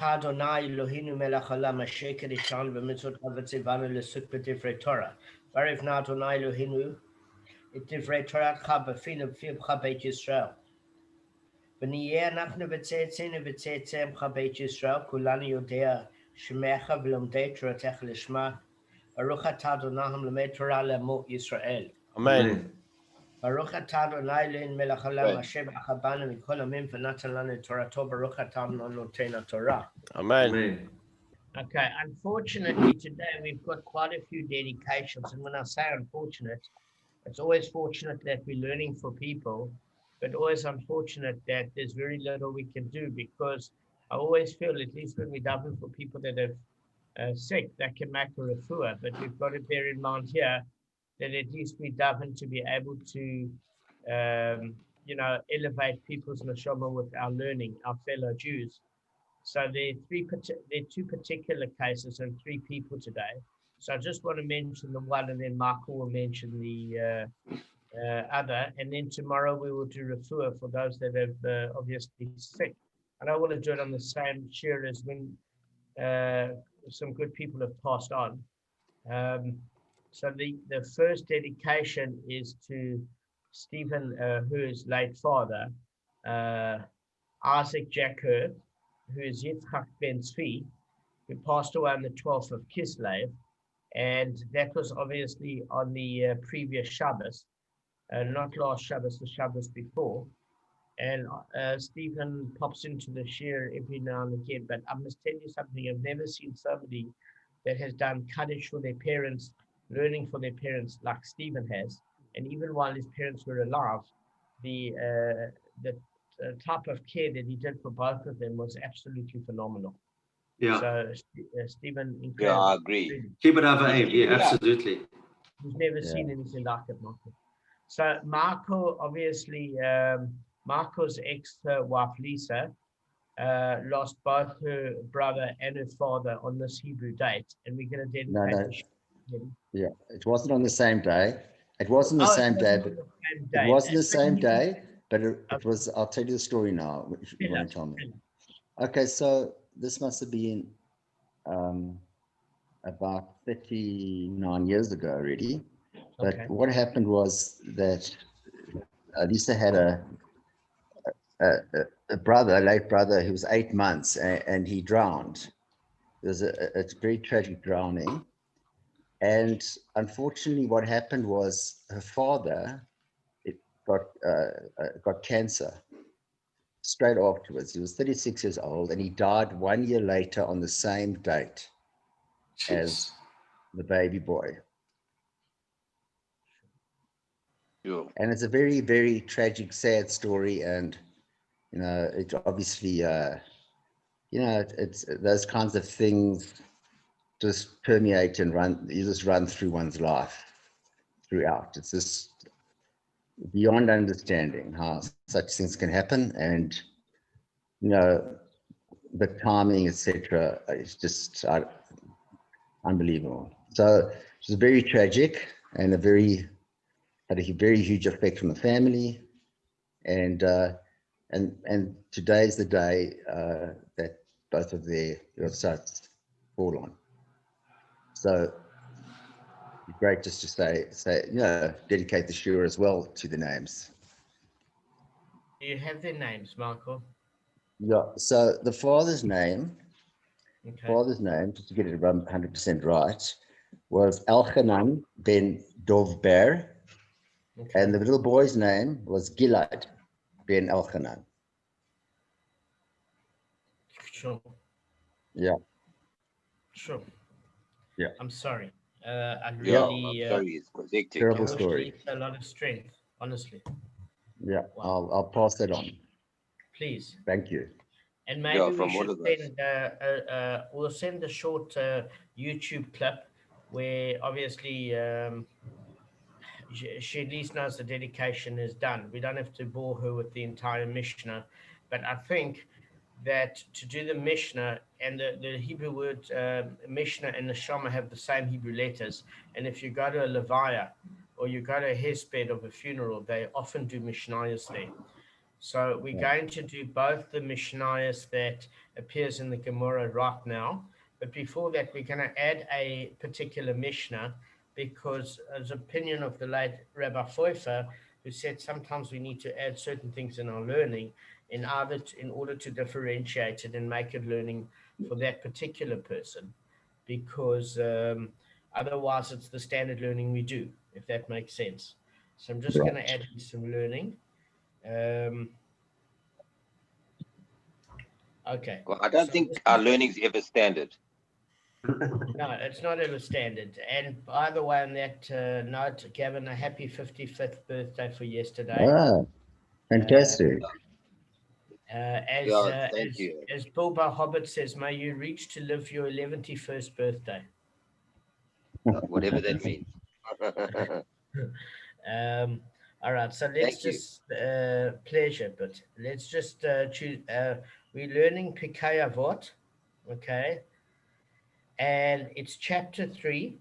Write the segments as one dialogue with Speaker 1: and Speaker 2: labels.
Speaker 1: Adonai Eloheinu melech haolam asher kedishanu b'mitzvotav v'tzivanu l'suk b'divrei Torah. V'arivna Adonai Eloheinu et divrei Toratcha b'fiv beit Yisrael. ונהיה אנחנו וצאצאינו וצאצאיך בית ישראל, כולנו יודע שמך ולומדי תורתך לשמה. ברוך אתה אדוני המלמד תורה לעמו ישראל.
Speaker 2: אמן.
Speaker 1: ברוך אתה אדוני אלוהינו מלך העולם אשר ברך בנו מכל עמים ונתן לנו את תורתו. ברוך אתה נותן התורה.
Speaker 2: Amen.
Speaker 1: Okay, unfortunately today we've got quite a few dedications, and when I say unfortunate, it's always fortunate that we're learning for people, but always unfortunate that there's very little we can do, because I always feel, at least when we're davening for people that have sick, that can make a refuah, but we've got to bear in mind here that at least we daven to be able to, elevate people's neshama with our learning, our fellow Jews. So there are two particular cases and three people today. So I just want to mention the one, and then Michael will mention the other, and then tomorrow we will do refuah for those that have obviously sick. I don't want to do it on the same shiur as when some good people have passed on. So the first dedication is to Stephen, whose late father, Isaac Jack Herr, who is Yitzchak ben Tzvi, who passed away on the 12th of Kislev, and that was obviously on the previous Shabbos. Not last Shabbos, the Shabbos before. And Stephen pops into the shiur every now and again. But I must tell you something, I've never seen somebody that has done Kaddish for their parents, learning for their parents like Stephen has. And even while his parents were alive, the type of care that he did for both of them was absolutely phenomenal.
Speaker 3: Yeah.
Speaker 1: So Stephen,
Speaker 4: Yeah, I
Speaker 1: incredible.
Speaker 4: agree.
Speaker 3: Keep it over aim. Yeah, absolutely.
Speaker 1: He's never seen anything like it, Michael. So Michael, obviously, Michael's ex-wife Lisa lost both her brother and her father on this Hebrew date, and we're going to dedicate.
Speaker 5: Yeah, it wasn't on the same day. It wasn't the same day, but it wasn't the same day, but it was. I'll tell you the story now. Which you want to tell me? Okay, so this must have been about 39 years ago already. But what happened was that Lisa had a brother, a late brother, who was 8 months, and he drowned. There's a very tragic drowning. And unfortunately, what happened was her father got cancer straight afterwards. He was 36 years old, and he died 1 year later on the same date as the baby boy.
Speaker 4: Sure.
Speaker 5: And it's a very, very tragic, sad story. And, it obviously, it's those kinds of things just permeate and run through one's life throughout. It's just beyond understanding how such things can happen. And, the timing, etc., is just unbelievable. So it was very tragic and had a very huge effect on the family, and today's the day that both of their Yahrzeit fall on. So it's great just to say dedicate the shiur as well to the names.
Speaker 1: Do you have their names, Michael?
Speaker 5: Yeah. So the father's name, just to get it 100% right, was Elchanan ben Dovber. Okay. And the little boy's name was Gilad ben Elchanan.
Speaker 1: Sure.
Speaker 5: Yeah.
Speaker 1: Sure.
Speaker 5: Yeah.
Speaker 1: I'm sorry. I really.
Speaker 4: Sorry, it's connected.
Speaker 5: Terrible story.
Speaker 1: A lot of strength, honestly.
Speaker 5: Yeah. Wow. I'll pass that on.
Speaker 1: Please.
Speaker 5: Thank you.
Speaker 1: And maybe we should send. We'll send a short YouTube clip where obviously. She at least knows the dedication is done. We don't have to bore her with the entire Mishna, but I think that to do the Mishna, and the Hebrew word Mishna and the Shama have the same Hebrew letters, and if you go to a Levaya or you go to a hesped of a funeral, they often do Mishnayos there. So we're going to do both the Mishnayos that appears in the Gemara right now. But before that, we're going to add a particular Mishnah because as opinion of the late Rabbi Pfeiffer, who said sometimes we need to add certain things in our learning in order to differentiate it and make it learning for that particular person, because otherwise it's the standard learning we do, if that makes sense. So I'm just going to add some learning. Okay.
Speaker 4: Well, I don't think our learning's ever standard.
Speaker 1: No, it's not ever standard. And by the way, on that note, Gavin, a happy 55th birthday for yesterday.
Speaker 5: Ah, fantastic.
Speaker 4: Thank you.
Speaker 1: As Bilbo Hobbit says, may you reach to live your 11st birthday.
Speaker 4: Whatever that means.
Speaker 1: All right, so let's just pleasure, but let's just choose. We're learning Pirkei Avot, okay, and it's chapter 3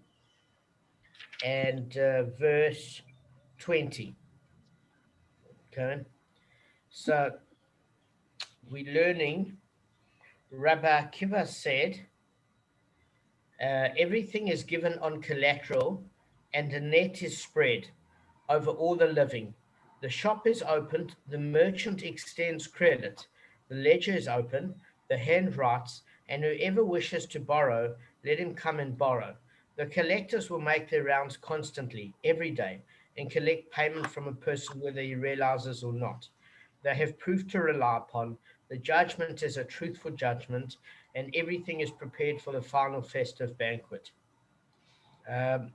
Speaker 1: and verse 20. Okay, so we're learning. Rabbi Akiva said, everything is given on collateral, and a net is spread over all the living. The shop is opened, the merchant extends credit, the ledger is open, the hand writes, and whoever wishes to borrow, let him come and borrow. The collectors will make their rounds constantly, every day, and collect payment from a person whether he realizes or not. They have proof to rely upon. The judgment is a truthful judgment, and everything is prepared for the final festive banquet.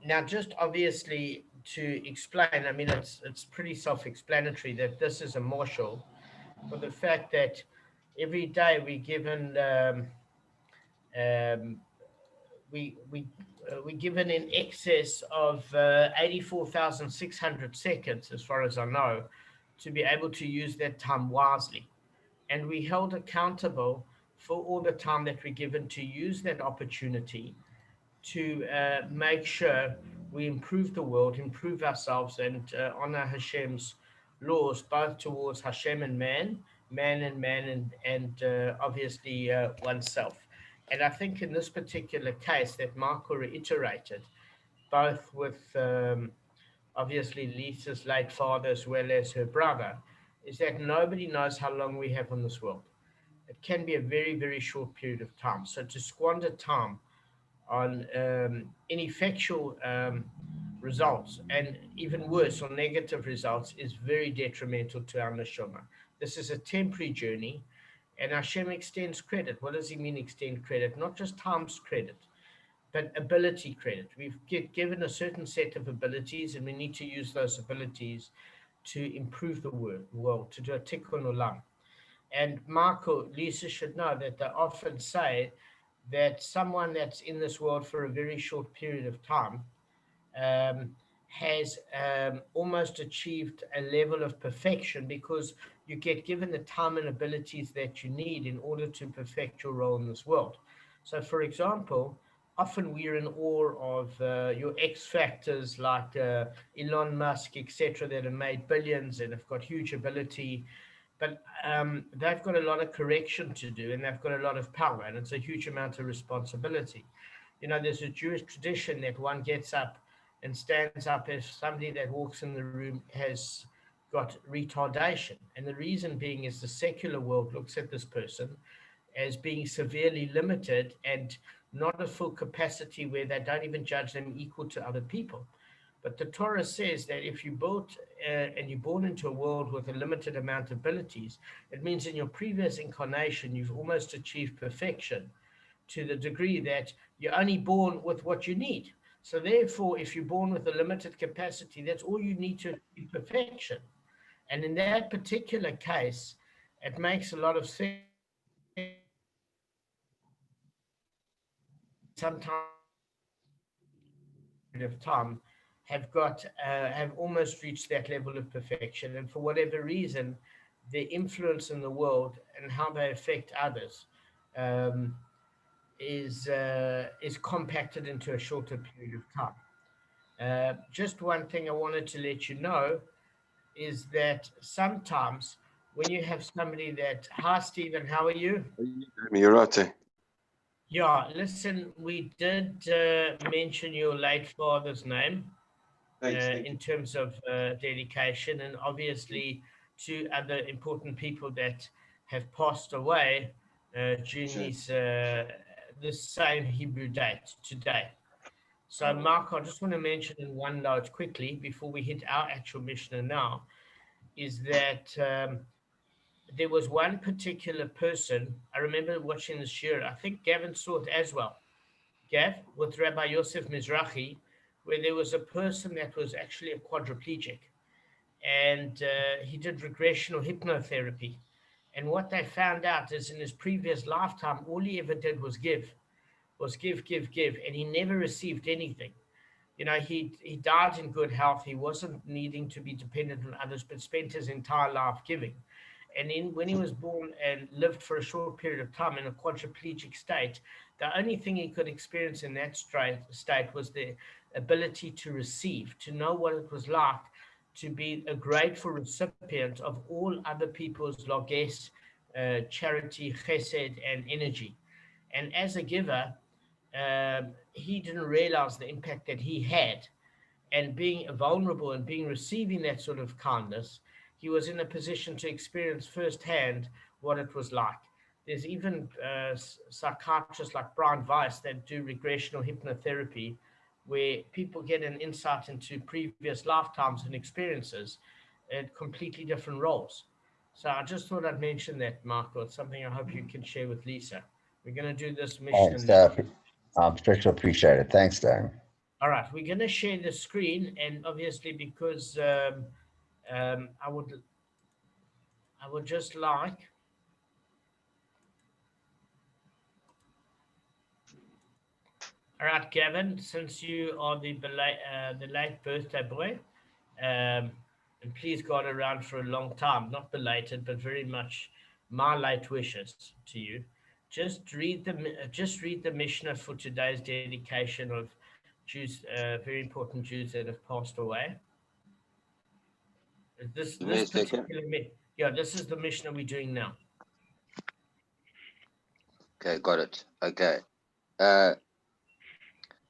Speaker 1: Now, just obviously to explain, I mean, it's pretty self-explanatory that this is a marshal for the fact that every day we're given we're given in excess of 84,600 seconds, as far as I know, to be able to use that time wisely. And we held accountable for all the time that we're given to use that opportunity to make sure we improve the world, improve ourselves, and honor Hashem's laws, both towards Hashem and man, and obviously oneself. And I think in this particular case that Michael reiterated, both with obviously Lisa's late father as well as her brother, is that nobody knows how long we have on this world. It can be a very, very short period of time. So to squander time on ineffectual results, and even worse, on negative results, is very detrimental to our neshama. This is a temporary journey, and Hashem extends credit. What does he mean extend credit? Not just times credit, but ability credit. We've given a certain set of abilities, and we need to use those abilities to improve the world, to do a tikkun olam. And Marco, Lisa should know that they often say that someone that's in this world for a very short period of time has almost achieved a level of perfection, because you get given the time and abilities that you need in order to perfect your role in this world. So, for example, often we're in awe of your X factors like Elon Musk, etc., that have made billions and have got huge ability. But they've got a lot of correction to do, and they've got a lot of power, and it's a huge amount of responsibility. You know, there's a Jewish tradition that one gets up and stands up if somebody that walks in the room has got retardation. And the reason being is the secular world looks at this person as being severely limited and not a full capacity, where they don't even judge them equal to other people. But the Torah says that if you're built and you're born into a world with a limited amount of abilities, it means in your previous incarnation, you've almost achieved perfection to the degree that you're only born with what you need. So therefore, if you're born with a limited capacity, that's all you need to achieve perfection. And in that particular case, it makes a lot of sense. Sometimes of time have almost reached that level of perfection, and for whatever reason, their influence in the world and how they affect others is compacted into a shorter period of time. Just one thing I wanted to let you know is that sometimes when you have somebody that, hi Stephen, how are you?
Speaker 2: You're right.
Speaker 1: Yeah, listen, we did mention your late father's name in terms of dedication, and obviously two other important people that have passed away during this same Hebrew date today. So, Mark, I just want to mention in one note quickly before we hit our actual Mishnah now, is that there was one particular person. I remember watching the Shiur. I think Gavin saw it as well. Gav, with Rabbi Yosef Mizrahi, where there was a person that was actually a quadriplegic, and he did regressional hypnotherapy. And what they found out is in his previous lifetime, all he ever did was give, and he never received anything. You know, he died in good health. He wasn't needing to be dependent on others, but spent his entire life giving. And when he was born and lived for a short period of time in a quadriplegic state, the only thing he could experience in that state was the ability to receive, to know what it was like to be a grateful recipient of all other people's loges, charity, chesed, and energy. And as a giver, he didn't realize the impact that he had. And being vulnerable and being receiving that sort of kindness, he was in a position to experience firsthand what it was like. There's even psychiatrists like Brian Weiss that do regressional hypnotherapy, where people get an insight into previous lifetimes and experiences at completely different roles. So I just thought I'd mention that, Marco. It's something I hope you can share with Lisa. We're going to do this mission
Speaker 5: Thanks,
Speaker 1: now.
Speaker 5: I'm sure she'll appreciate it. Thanks, Darren.
Speaker 1: All right, we're going to share the screen, and obviously because I would just like all right, Gavin, since you are the late birthday boy, and please God around for a long time, not belated, but very much my late wishes to you. Just read the Mishnah for today's dedication of Jews, very important Jews that have passed away. This
Speaker 4: Give me a second.
Speaker 1: particular yeah, this is the Mishnah we're doing now.
Speaker 4: Okay, got it. Okay. The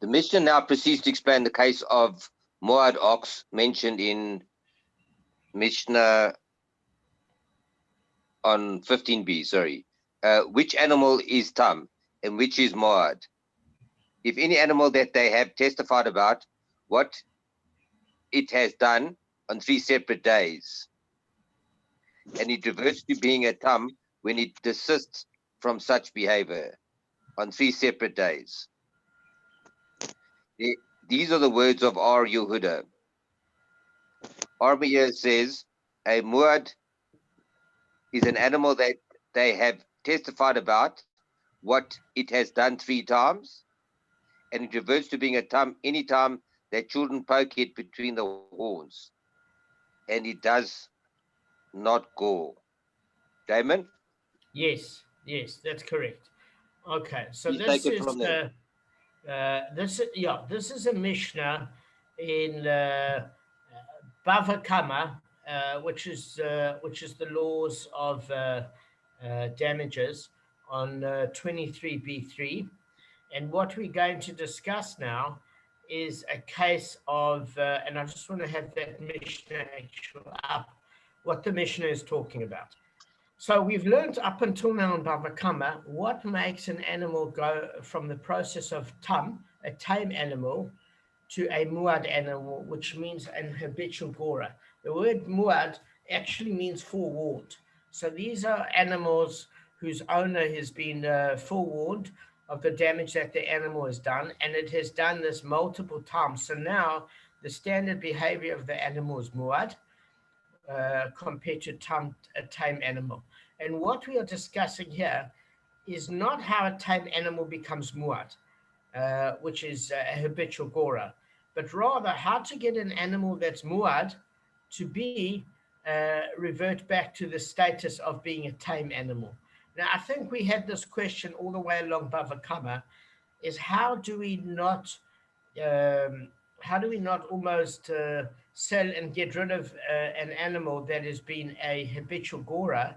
Speaker 4: Mishnah now proceeds to explain the case of Moad ox mentioned in Mishnah on 15b, sorry. Which animal is Tam and which is Moad? If any animal that they have testified about what it has done on 3 separate days, and it reverts to being a Tam when it desists from such behavior on 3 separate days. These are the words of R. Yehuda. Armiya says, a muad is an animal that they have testified about what it has done 3 times, and it reverts to being a tam any time that children poke it between the horns, and it does not gore. Damon?
Speaker 1: Yes, that's correct. Okay, so
Speaker 4: Please
Speaker 1: this
Speaker 4: take it
Speaker 1: is
Speaker 4: from there.
Speaker 1: this is a Mishnah in Bava Kamma, which is the laws of damages on 23b3, and what we're going to discuss now is a case of, and I just want to have that Mishnah actual up, what the Mishnah is talking about. So we've learned up until now in Bava Kamma what makes an animal go from the process of tam, a tame animal, to a muad animal, which means an habitual gorer. The word muad actually means forewarned. So these are animals whose owner has been forewarned of the damage that the animal has done, and it has done this multiple times. So now the standard behavior of the animal is muad, compared to a tame animal. And what we are discussing here is not how a tame animal becomes muad, which is a habitual gorer, but rather how to get an animal that's muad to be revert back to the status of being a tame animal. Now, I think we had this question all the way along Bava Kamma, is how do we not almost sell and get rid of an animal that has been a habitual gorer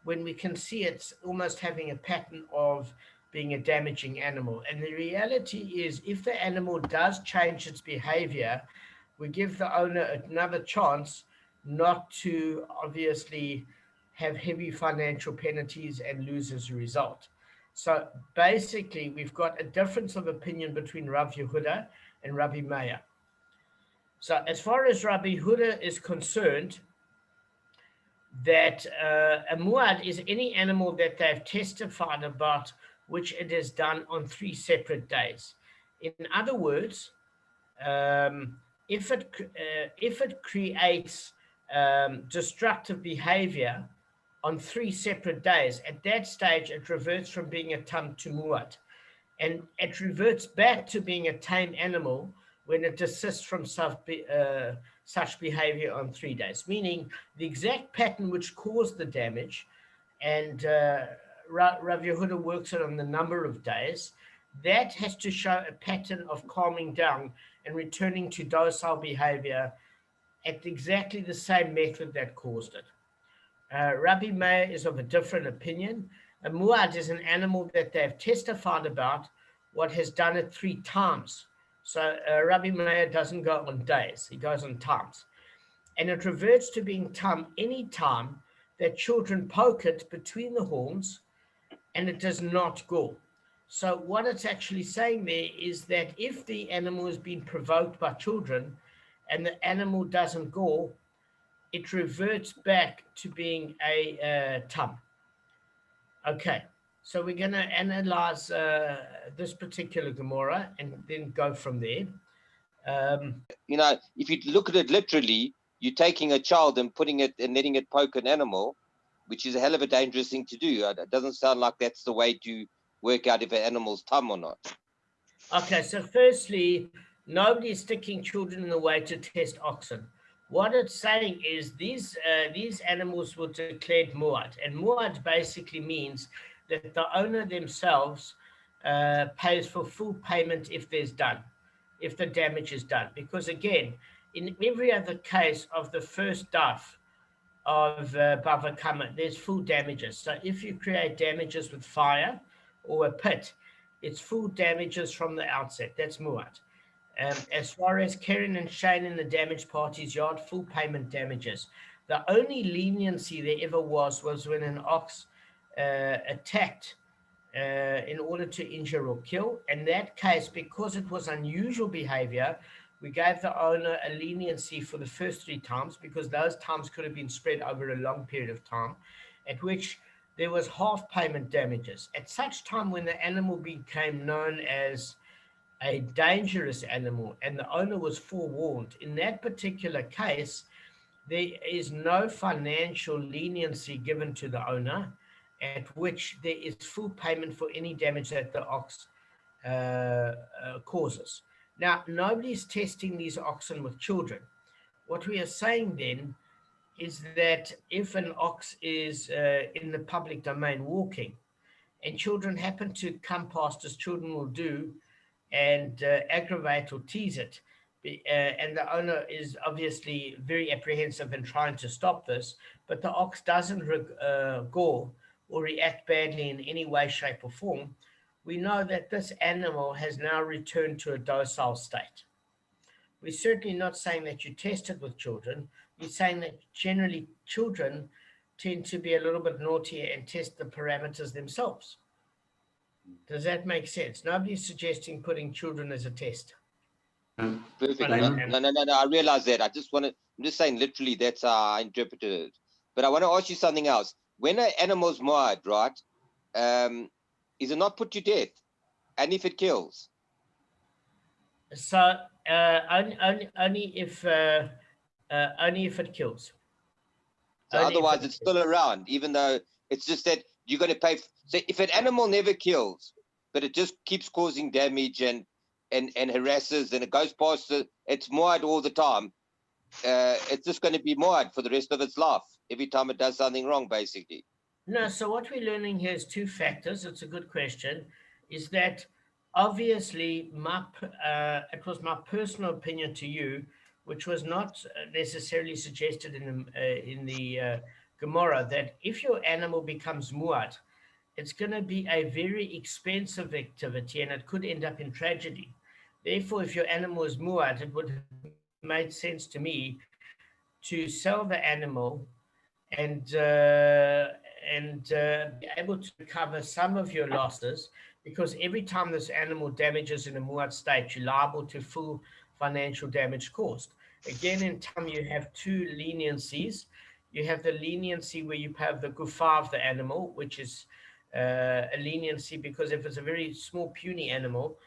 Speaker 1: when we can see it's almost having a pattern of being a damaging animal? And the reality is, if the animal does change its behavior, we give the owner another chance not to obviously have heavy financial penalties and lose as a result. So basically, we've got a difference of opinion between Rav Yehuda and Rabbi Meir. So as far as Rabbi Yehuda is concerned, that a muad is any animal that they've testified about which it is done on 3 separate days. In other words, if it creates destructive behavior on 3 separate days, at that stage it reverts from being a tam to muad, and it reverts back to being a tame animal when it desists from such behavior on 3 days, meaning the exact pattern which caused the damage, and Rav Yehuda works it on the number of days, that has to show a pattern of calming down and returning to docile behavior at exactly the same method that caused it. Rabbi Meir is of a different opinion. A muad is an animal that they've testified about what has done it 3 times. So Rabbi Meir doesn't go on days, he goes on times. And it reverts to being tam any time that children poke it between the horns and it does not go. So what it's actually saying there is that if the animal has been provoked by children and the animal doesn't go, it reverts back to being a tam. Okay, so we're going to analyze this particular Gemara and then go from there.
Speaker 4: If you look at it literally, you're taking a child and putting it and letting it poke an animal, which is a hell of a dangerous thing to do. It doesn't sound like that's the way to work out if an animal's tam or not.
Speaker 1: Okay, so firstly, nobody is sticking children in the way to test oxen. What it's saying is these animals were declared muad, and muad basically means that the owner themselves pays for full payment if the damage is done. Because again, in every other case of the first daf of Bava Kamma, there's full damages. So if you create damages with fire or a pit, it's full damages from the outset. That's muad. As far as Karen and Shane in the damaged party's yard, full payment damages. The only leniency there ever was when an ox attacked in order to injure or kill. In that case, because it was unusual behavior, we gave the owner a leniency for the first 3 times, because those times could have been spread over a long period of time, at which there was half payment damages. At such time when the animal became known as a dangerous animal and the owner was forewarned, in that particular case, there is no financial leniency given to the owner, at which there is full payment for any damage that the ox causes. Now, nobody's testing these oxen with children. What we are saying then is that if an ox is in the public domain walking and children happen to come past, as children will do, and aggravate or tease it, and the owner is obviously very apprehensive in trying to stop this, but the ox doesn't gore or react badly in any way, shape, or form, we know that this animal has now returned to a docile state. We're certainly not saying that you test it with children. We're saying that generally children tend to be a little bit naughtier and test the parameters themselves. Does that make sense? Nobody's suggesting putting children as a test.
Speaker 4: Perfect. No, I realize that. I'm just saying literally that's how I interpreted it. But I want to ask you something else. When an animal's muad, right, is it not put to death? And if it kills?
Speaker 1: So only if it kills.
Speaker 4: So otherwise it's still around, even though it's just that you're going to pay. So if an animal never kills, but it just keeps causing damage and harasses, and it goes past it's muad all the time, it's just going to be muad for the rest of its life every time it does something wrong, basically.
Speaker 1: No, so what we're learning here is 2 factors. It's a good question. Is that obviously it was my personal opinion to you which was not necessarily suggested in the Gemara, that if your animal becomes muad, it's going to be a very expensive activity and it could end up in tragedy. Therefore, if your animal is muad, it would have made sense to me to sell the animal and be able to recover some of your losses, because every time this animal damages in a muad state, you're liable to full financial damage caused. Again, in Tam, you have two leniencies. You have the leniency where you have the gufa of the animal, which is a leniency because if it's a very small, puny animal,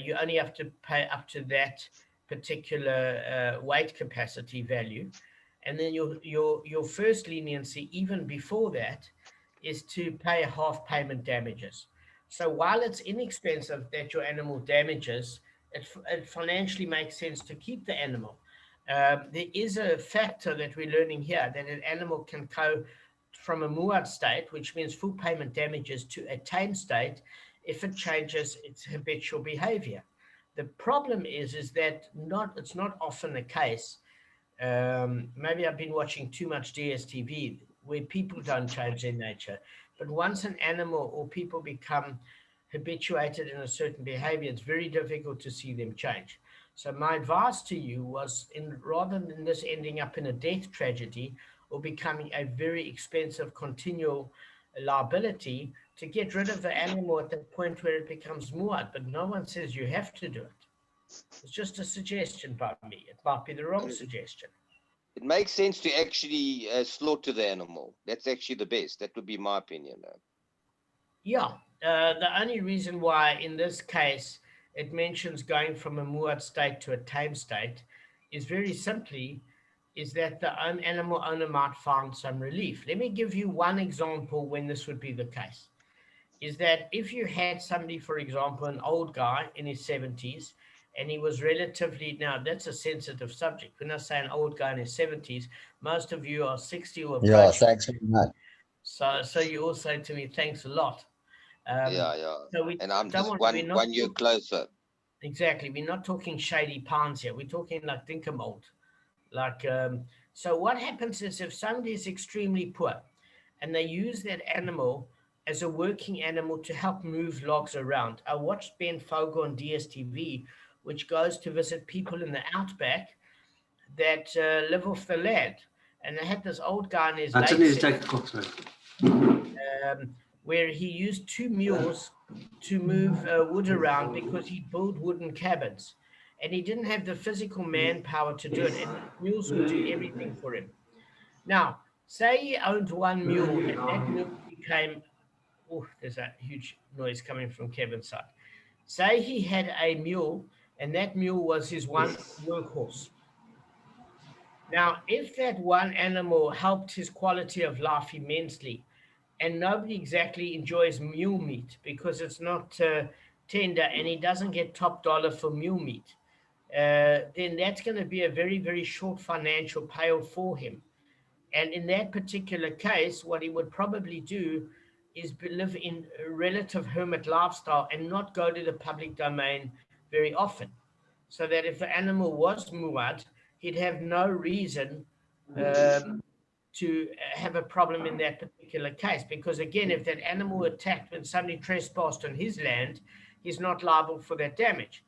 Speaker 1: you only have to pay up to that particular weight capacity value. And then your first leniency, even before that, is to pay half payment damages. So while it's inexpensive that your animal damages, it financially makes sense to keep the animal. There is a factor that we're learning here, that an animal can go from a muad state, which means full payment damages, to a tame state if it changes its habitual behavior. The problem is that it's not often the case. Maybe I've been watching too much DSTV where people don't change their nature. But once an animal or people become habituated in a certain behavior, it's very difficult to see them change. So my advice to you was, rather than this ending up in a death tragedy or becoming a very expensive continual liability, to get rid of the animal at the point where it becomes muad. But no one says you have to do it. It's just a suggestion by me. It might be the wrong suggestion.
Speaker 4: It makes sense to actually slaughter the animal. That's actually the best. That would be my opinion.
Speaker 1: Yeah. The only reason why in this case it mentions going from a muad state to a tame state is very simply is that the animal owner might find some relief. Let me give you one example when this would be the case. Is that if you had somebody, for example, an old guy in his 70s, and he was relatively, now that's a sensitive subject. When I say an old guy in his 70s, most of you are 60 or approaching.
Speaker 5: Yeah, thanks very much.
Speaker 1: So you all say to me, thanks a lot.
Speaker 4: Yeah.
Speaker 1: So
Speaker 4: and I'm just one year closer.
Speaker 1: Exactly. We're not talking shady pounds here. We're talking like dinkermold. So what happens is if somebody is extremely poor and they use that animal as a working animal to help move logs around. I watched Ben Fogel on DSTV, which goes to visit people in the outback that live off the land. And they had this old guy in his where he used 2 mules to move wood around because he built wooden cabins. And he didn't have the physical manpower to do it. And mules would do everything for him. Now, say he owned 1 mule and that mule became, there's a huge noise coming from Kevin's side. Say he had a mule and that mule was his one workhorse. Now, if that one animal helped his quality of life immensely, and nobody exactly enjoys mule meat because it's not tender and he doesn't get top dollar for mule meat, then that's going to be a very, very short financial payoff for him. And in that particular case, what he would probably do is live in a relative hermit lifestyle and not go to the public domain very often. So that if the animal was muad, he'd have no reason to have a problem in that particular case. Because again, if that animal attacked when somebody trespassed on his land, he's not liable for that damage.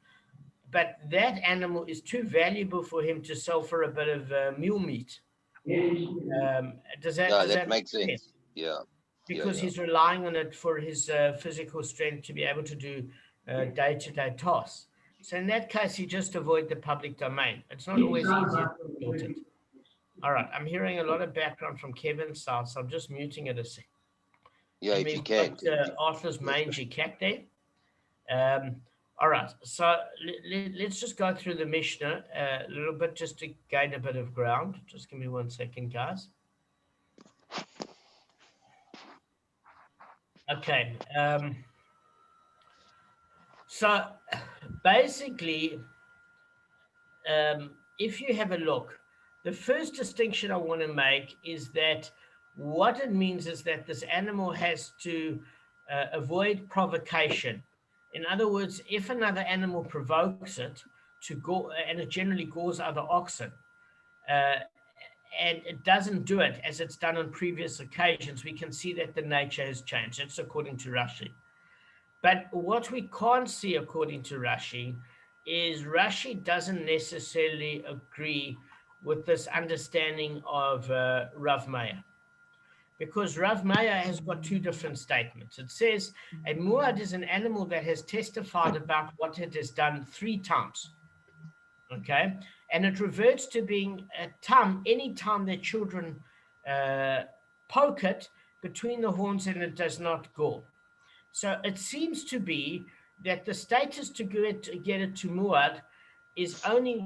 Speaker 1: But that animal is too valuable for him to sell for a bit of mule meat. Does that
Speaker 4: make sense? Yeah.
Speaker 1: Because he's relying on it for his physical strength to be able to do day-to-day tasks. So in that case, you just avoid the public domain. It's not always easy to sort it. All right, I'm hearing a lot of background from Kevin's side, so I'm just muting it a sec.
Speaker 4: Yeah,
Speaker 1: and
Speaker 4: if you can.
Speaker 1: Arthur's mangy cat there. All right, so let's just go through the Mishna a little bit just to gain a bit of ground. Just give me 1 second, guys. Okay. So basically, if you have a look, the first distinction I want to make is that what it means is that this animal has to avoid provocation. In other words, if another animal provokes it, to go, and it generally goes other oxen. And it doesn't do it as it's done on previous occasions. We can see that the nature has changed. That's according to Rashi. But what we can't see according to Rashi is Rashi doesn't necessarily agree with this understanding of Rav Meir. Because Rav Meir has got two different statements. It says a muad is an animal that has testified about what it has done 3 times. Okay, and it reverts to being a tam any time that children poke it between the horns and it does not go. So it seems to be that the status to get it to muad is only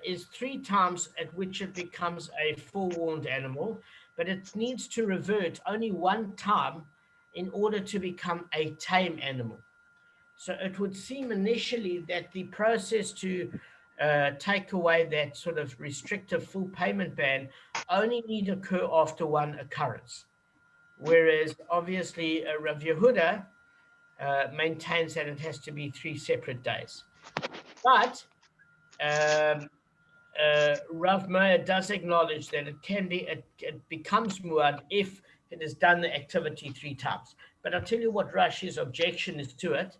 Speaker 1: is 3 times at which it becomes a forewarned animal, but it needs to revert only 1 time in order to become a tame animal. So it would seem initially that the process to take away that sort of restrictive full payment ban only need occur after 1 occurrence. Whereas obviously Rav Yehuda maintains that it has to be 3 separate days. But Rav Meir does acknowledge that it becomes muad if it has done the activity 3 times. But I'll tell you what Rashi's objection is to it.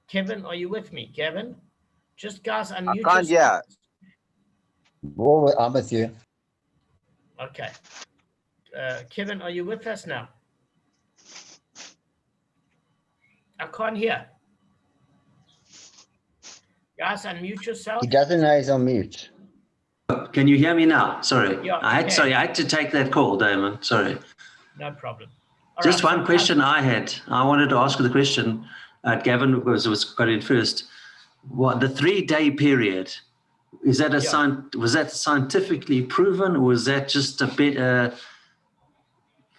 Speaker 1: Kevin, are you with me? Kevin? Just guys, unmute yourself.
Speaker 4: Yeah.
Speaker 5: Well, I'm with you.
Speaker 1: Okay. Kevin, are you with us now? I can't hear. Guys, unmute yourself.
Speaker 5: He doesn't know he's on mute.
Speaker 3: Can you hear me now? Sorry.
Speaker 1: Yeah,
Speaker 3: I had to take that call, Damon. Sorry.
Speaker 1: No problem.
Speaker 3: Just one question I had. I wanted to ask the question. Gavin was got in first. What the 3-day period? Is that was that scientifically proven, or was that just a bit?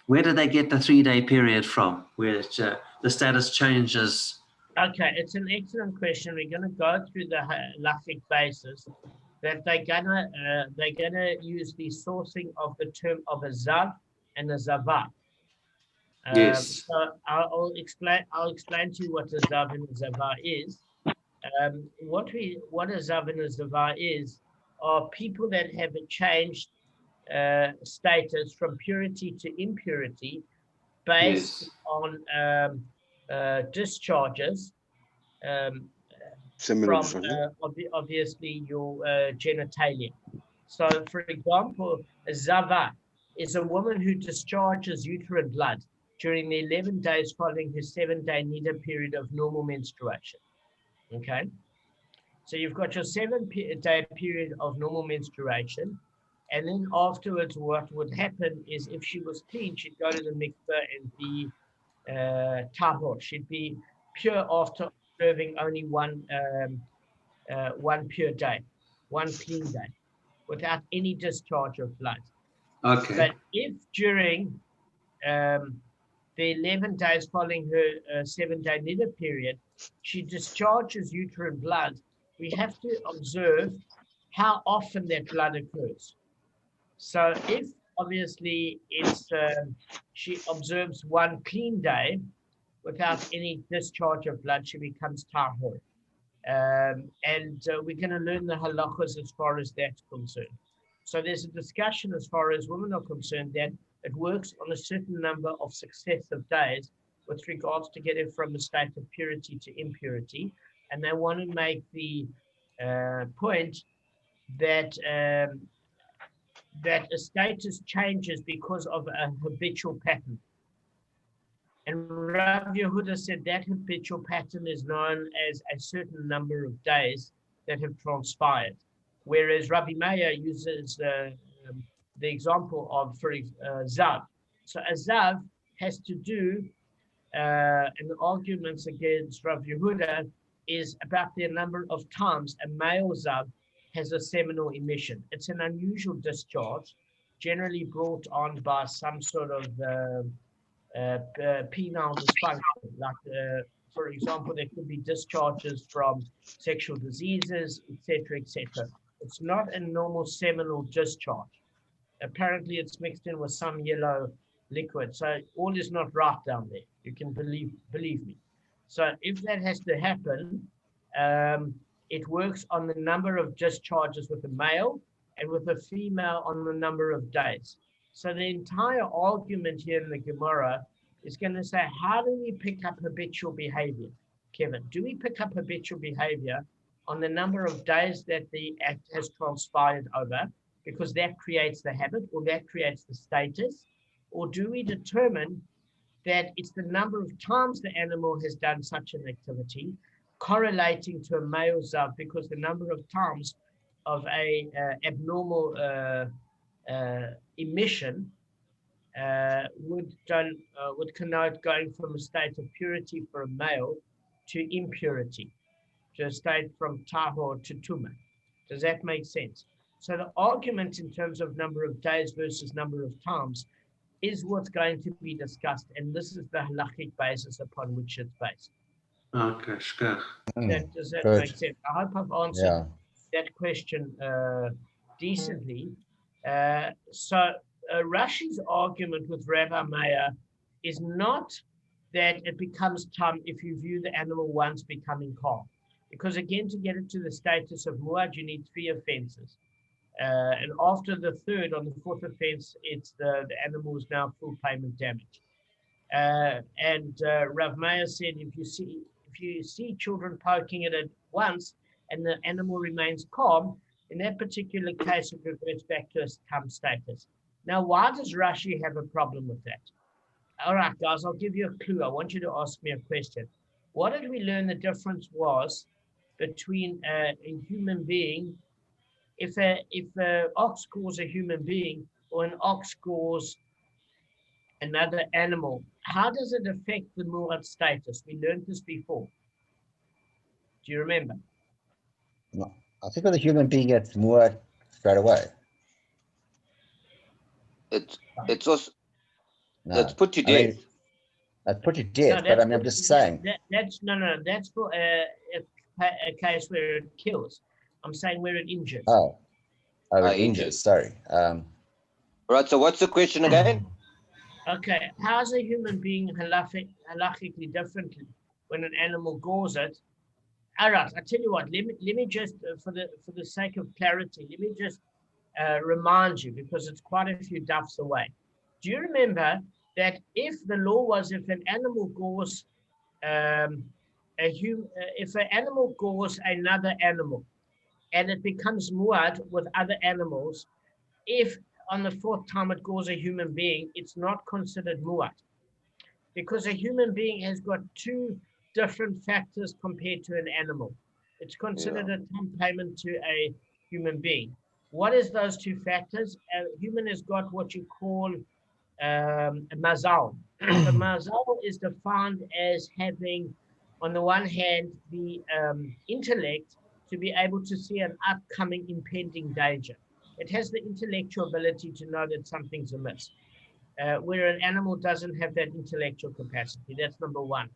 Speaker 3: Where did they get the 3-day period from? Where the status changes?
Speaker 1: Okay, it's an excellent question. We're going to go through the halachic basis that they're gonna use the sourcing of the term of a zav and a zava.
Speaker 3: Yes.
Speaker 1: So I'll explain to you what a zav and a zava is. What a zav and a zava is are people that have a changed status from purity to impurity based on discharges from obviously your genitalia. So, for example, a zava is a woman who discharges uterine blood during the 11 days following her 7-day nida period of normal menstruation. Okay, so you've got your 7-day period of normal menstruation, and then afterwards, what would happen is if she was clean, she'd go to the mikveh and be tahor. She'd be pure after observing only one pure day, 1 clean day, without any discharge of blood.
Speaker 3: Okay.
Speaker 1: But if during the 11 days following her 7-day nida period, she discharges uterine blood, we have to observe how often that blood occurs. So if obviously it's she observes 1 clean day without any discharge of blood, she becomes tahor. And we're going to learn the halachas as far as that's concerned. So there's a discussion as far as women are concerned that it works on a certain number of successive days with regards to getting from a state of purity to impurity. And they want to make the point that that a status changes because of a habitual pattern. And Rav Yehuda said that habitual pattern is known as a certain number of days that have transpired. Whereas Rabbi Meir uses the example of for zav. So a zav has to do, and the arguments against Rav Yehuda is about the number of times a male zav has a seminal emission. It's an unusual discharge, generally brought on by some sort of penile dysfunction. Like, for example, there could be discharges from sexual diseases, etc., etc. It's not a normal seminal discharge. Apparently, it's mixed in with some yellow liquid. So all is not right down there. You can believe me. So if that has to happen, it works on the number of discharges with a male and with a female on the number of days. So the entire argument here in the Gemara is going to say, how do we pick up habitual behavior? Kevin, do we pick up habitual behavior on the number of days that the act has transpired over, because that creates the habit or that creates the status? Or do we determine that it's the number of times the animal has done such an activity correlating to a male zav, because the number of times of a abnormal emission would connote going from a state of purity for a male to impurity, to a state from tahor to tumah. Does that make sense? So the argument in terms of number of days versus number of times is what's going to be discussed, and this is the halachic basis upon which it's based.
Speaker 3: Okay, sure.
Speaker 1: Does that
Speaker 5: Good.
Speaker 1: make sense? I hope I've answered that question decently. So Rashi's argument with Rabbi Meir is not that it becomes tam if you view the animal once becoming calm. Because again, to get it to the status of muad, you need 3 offenses. And after the third, on the 4th offense, it's the animal is now full payment damage. Rav Meir said, if you see children poking at it once and the animal remains calm, in that particular case, it reverts back to its tam status. Now, why does Rashi have a problem with that? All right, guys, I'll give you a clue. I want you to ask me a question. What did we learn the difference was between a human being, if an ox gores a human being or an ox gores another animal? How does it affect the muad status? We learned this before. Do you remember?
Speaker 5: No, I think with a human being, it's more straight away.
Speaker 4: It's also
Speaker 5: No,
Speaker 4: it's put to
Speaker 5: I mean,
Speaker 4: death.
Speaker 5: I'd put you dead, but I mean, I'm just saying.
Speaker 1: That's for a case where it kills. I'm saying where it injures.
Speaker 5: Oh, it
Speaker 4: Injured.
Speaker 5: injures. Sorry.
Speaker 4: Right. So what's the question again?
Speaker 1: Okay, how's a human being halachically differently when an animal gores it? All right, I tell you what. Let me just, for the sake of clarity, let me just remind you, because it's quite a few duffs away. Do you remember that if the law was, if an animal gores if an animal gores another animal and it becomes muad with other animals, if on the 4th time it gores a human being, it's not considered muad, because a human being has got 2 different factors compared to an animal. It's considered a tam payment to a human being. What is those 2 factors? A human has got what you call a mazal. The mazal is defined as having, on the one hand, the intellect to be able to see an upcoming impending danger. It has the intellectual ability to know that something's amiss, where an animal doesn't have that intellectual capacity. That's number 1.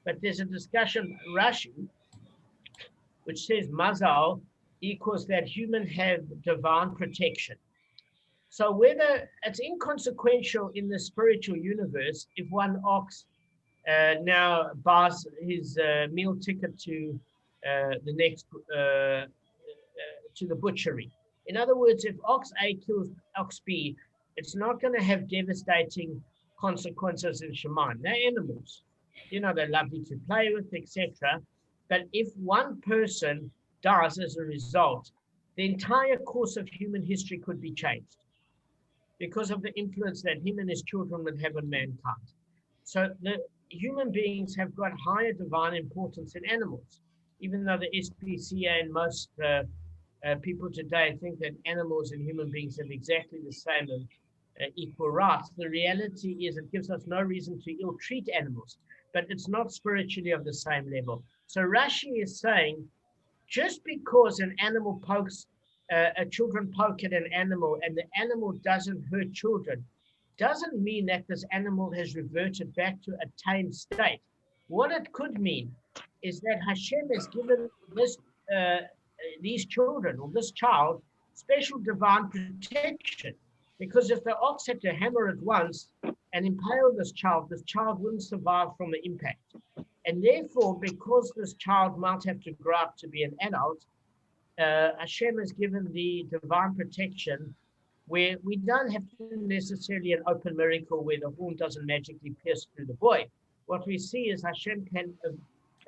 Speaker 1: But there's a discussion, Rashi, which says mazal equals that human have divine protection. So whether it's inconsequential in the spiritual universe, if one ox now buys his meal ticket to the next to the butchery. In other words, if ox A kills ox B, it's not going to have devastating consequences in Shemaim. They're animals, they're lovely to play with, etc. But if one person dies as a result, the entire course of human history could be changed because of the influence that him and his children would have on mankind. So the human beings have got higher divine importance than animals, even though the SPCA and most people today think that animals and human beings have exactly the same equal rights. The reality is it gives us no reason to ill-treat animals, but it's not spiritually of the same level. So Rashi is saying, just because an animal children poke at an animal and the animal doesn't hurt children, doesn't mean that this animal has reverted back to a tame state. What it could mean is that Hashem has given these children or this child special divine protection, because if the ox had to hammer it once and impale this child wouldn't survive from the impact. And therefore, because this child might have to grow up to be an adult, Hashem has given the divine protection where we don't have to necessarily an open miracle where the horn doesn't magically pierce through the boy. What we see is Hashem can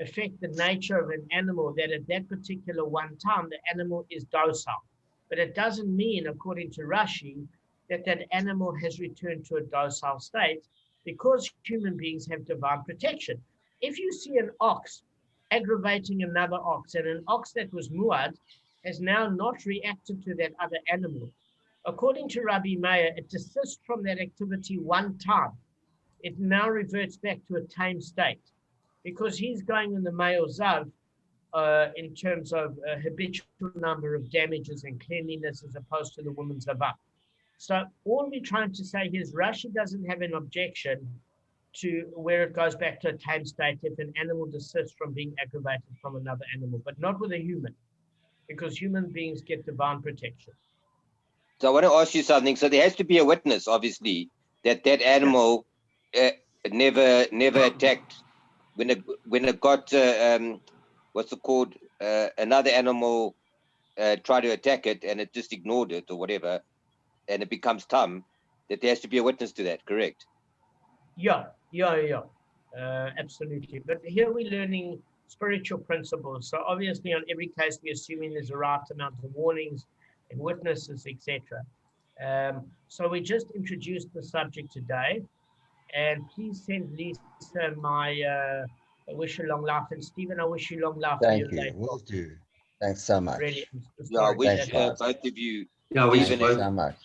Speaker 1: affect the nature of an animal that at that particular one time, the animal is docile. But it doesn't mean, according to Rashi, that that animal has returned to a docile state because human beings have divine protection. If you see an ox aggravating another ox, and an ox that was muad has now not reacted to that other animal, according to Rabbi Meir, it desists from that activity one time. It now reverts back to a tame state because he's going in the male zav in terms of a habitual number of damages and cleanliness as opposed to the woman's zavah. So all we're trying to say here is Rashi doesn't have an objection to where it goes back to a tame state if an animal desists from being aggravated from another animal, but not with a human, because human beings get divine protection.
Speaker 4: So I want to ask you something. So there has to be a witness, obviously, that that animal never attacked when it got what's it called? Another animal tried to attack it and it just ignored it or whatever, and it becomes tam. That there has to be a witness to that, correct?
Speaker 1: Yeah. Absolutely. But here we're learning spiritual principles. So obviously on every case, we're assuming there's a right amount of warnings and witnesses, etc. So we just introduced the subject today, and please send Lisa my I wish you long life, and Stephen, I wish you long life.
Speaker 5: Thank you. Will do. Thanks so much.
Speaker 1: Really,
Speaker 4: Yeah, I wish
Speaker 5: Thanks, guys.
Speaker 4: both of you.
Speaker 3: Yeah, we
Speaker 5: Thank you so much.